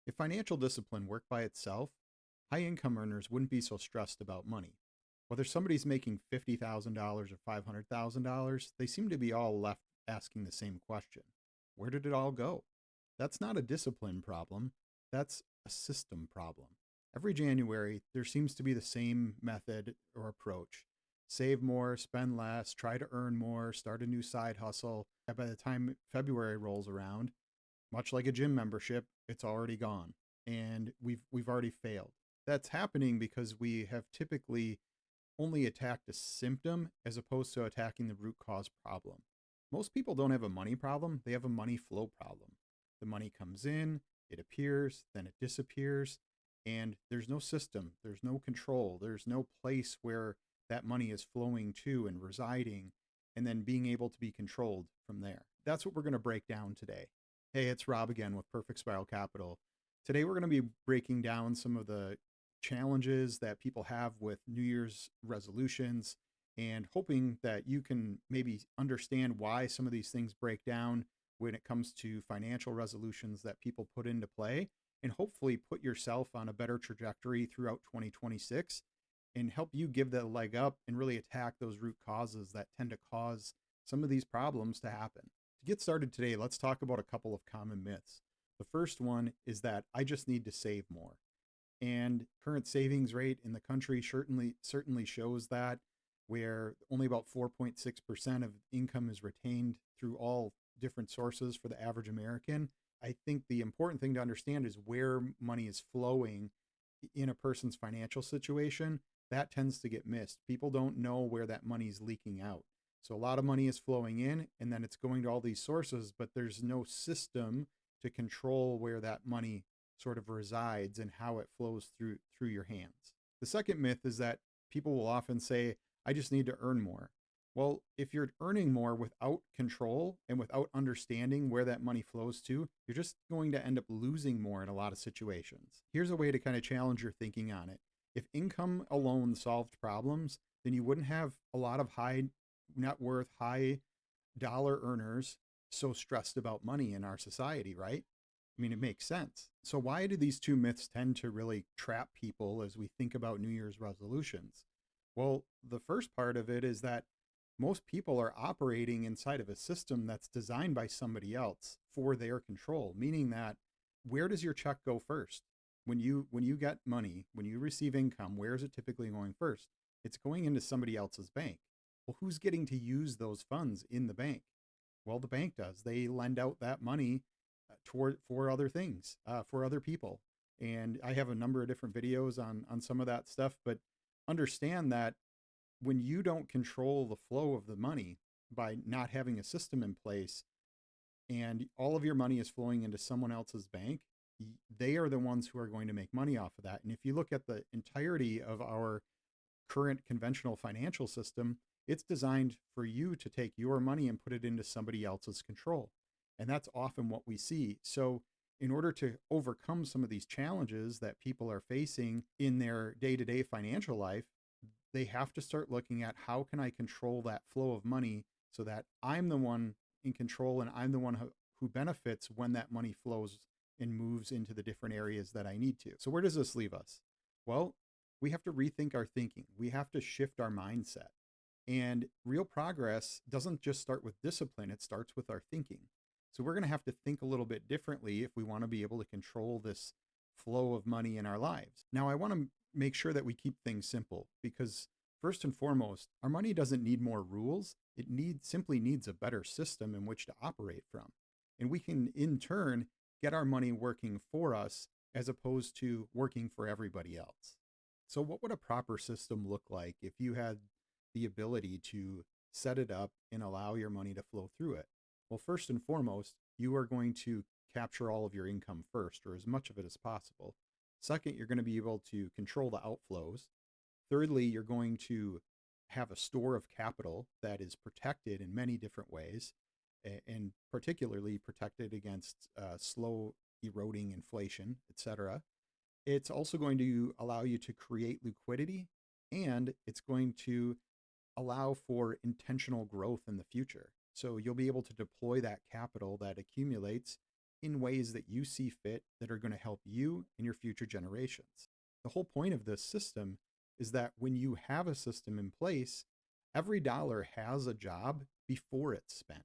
If financial discipline worked by itself, high income earners wouldn't be so stressed about money. Whether somebody's making $50,000 or $500,000, they seem to be all left asking the same question: where did it all go? That's not a discipline problem, that's a system problem. Every January, there seems to be the same method or approach: save more, spend less, try to earn more, start a new side hustle. And by the time February rolls around, much like a gym membership, it's already gone and we've already failed. That's happening because we have typically only attacked a symptom as opposed to attacking the root cause problem. Most people don't have a money problem, they have a money flow problem. The money comes in, it appears, then it disappears, and there's no system, there's no control, there's no place where that money is flowing to and residing and then being able to be controlled from there. That's what we're going to break down today. Hey, it's Rob again with Perfect Spiral Capital. Today we're going to be breaking down some of the challenges that people have with New Year's resolutions and hoping that you can maybe understand why some of these things break down when it comes to financial resolutions that people put into play, and hopefully put yourself on a better trajectory throughout 2026 and help you give that leg up and really attack those root causes that tend to cause some of these problems to happen. To get started today, let's talk about a couple of common myths. The first one is that I just need to save more. And current savings rate in the country certainly shows that, where only about 4.6% of income is retained through all different sources for the average American. I think the important thing to understand is where money is flowing in a person's financial situation. That tends to get missed. People don't know where that money is leaking out. So a lot of money is flowing in and then it's going to all these sources, but there's no system to control where that money sort of resides and how it flows through your hands. The second myth is that people will often say, I just need to earn more. Well, if you're earning more without control and without understanding where that money flows to, you're just going to end up losing more in a lot of situations. Here's a way to kind of challenge your thinking on it. If income alone solved problems, then you wouldn't have a lot of high net worth, high dollar earners so stressed about money in our society, right? I mean, it makes sense. So why do these two myths tend to really trap people as we think about New Year's resolutions? Well, the first part of it is that most people are operating inside of a system that's designed by somebody else for their control, meaning that where does your check go first? When you get money, when you receive income, where is it typically going first? It's going into somebody else's bank. Well, who's getting to use those funds in the bank? Well, the bank does. They lend out that money toward for other things, for other people. And I have a number of different videos on some of that stuff, but understand that when you don't control the flow of the money by not having a system in place and all of your money is flowing into someone else's bank, they are the ones who are going to make money off of that. And if you look at the entirety of our current conventional financial system, it's designed for you to take your money and put it into somebody else's control. And that's often what we see. So in order to overcome some of these challenges that people are facing in their day-to-day financial life, they have to start looking at how can I control that flow of money so that I'm the one in control and I'm the one who benefits when that money flows and moves into the different areas that I need to. So where does this leave us? Well, we have to rethink our thinking. We have to shift our mindset. And real progress doesn't just start with discipline, it starts with our thinking. So we're going to have to think a little bit differently if we want to be able to control this flow of money in our lives. Now, I want to make sure that we keep things simple because first and foremost, our money doesn't need more rules. It simply needs a better system in which to operate from. And we can in turn get our money working for us as opposed to working for everybody else. So what would a proper system look like if you had the ability to set it up and allow your money to flow through it? Well, first and foremost, you are going to capture all of your income first, or as much of it as possible. Second, you're going to be able to control the outflows. Thirdly, you're going to have a store of capital that is protected in many different ways, and particularly protected against slow eroding inflation, etc. It's also going to allow you to create liquidity, and it's going to allow for intentional growth in the future. So you'll be able to deploy that capital that accumulates in ways that you see fit that are going to help you and your future generations. The whole point of this system is that when you have a system in place, every dollar has a job before it's spent.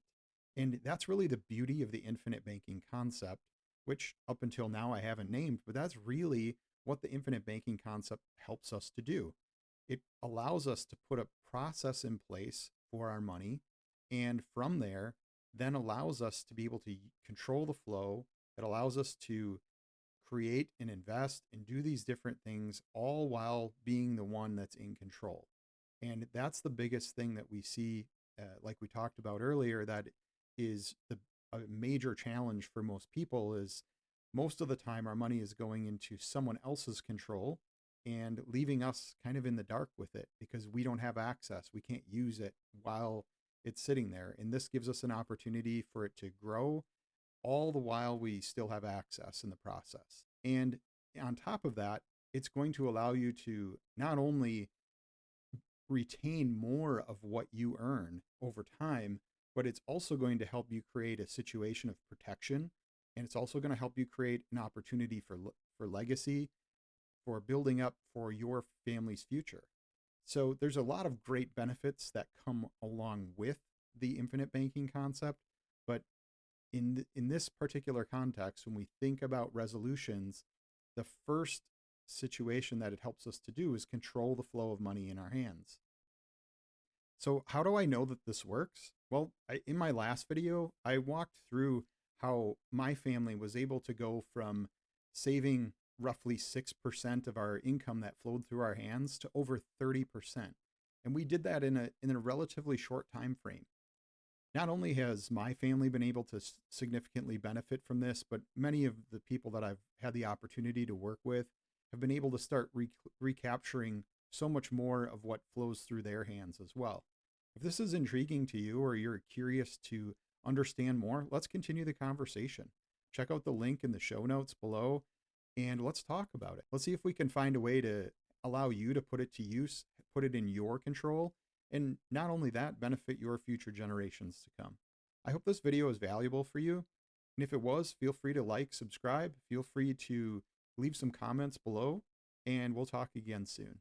And that's really the beauty of the infinite banking concept, which up until now I haven't named, but that's really what the infinite banking concept helps us to do. It allows us to put a process in place for our money, and from there, then allows us to be able to control the flow. It allows us to create and invest and do these different things all while being the one that's in control. And that's the biggest thing that we see, like we talked about earlier, that is a major challenge for most people is most of the time our money is going into someone else's control and leaving us kind of in the dark with it because we don't have access. We can't use it while it's sitting there. And this gives us an opportunity for it to grow all the while we still have access in the process. And on top of that, it's going to allow you to not only retain more of what you earn over time, but it's also going to help you create a situation of protection. And it's also going to help you create an opportunity for legacy, for building up for your family's future. So there's a lot of great benefits that come along with the infinite banking concept. But in this particular context, when we think about resolutions, the first situation that it helps us to do is control the flow of money in our hands. So how do I know that this works? Well, in my last video, I walked through how my family was able to go from saving roughly 6% of our income that flowed through our hands to over 30%. And we did that in a relatively short time frame. Not only has my family been able to significantly benefit from this, but many of the people that I've had the opportunity to work with have been able to start recapturing so much more of what flows through their hands as well. If this is intriguing to you or you're curious to understand more, let's continue the conversation. Check out the link in the show notes below and let's talk about it. Let's see if we can find a way to allow you to put it to use, put it in your control, and not only that, benefit your future generations to come. I hope this video is valuable for you. And if it was, feel free to like, subscribe, feel free to leave some comments below, and we'll talk again soon.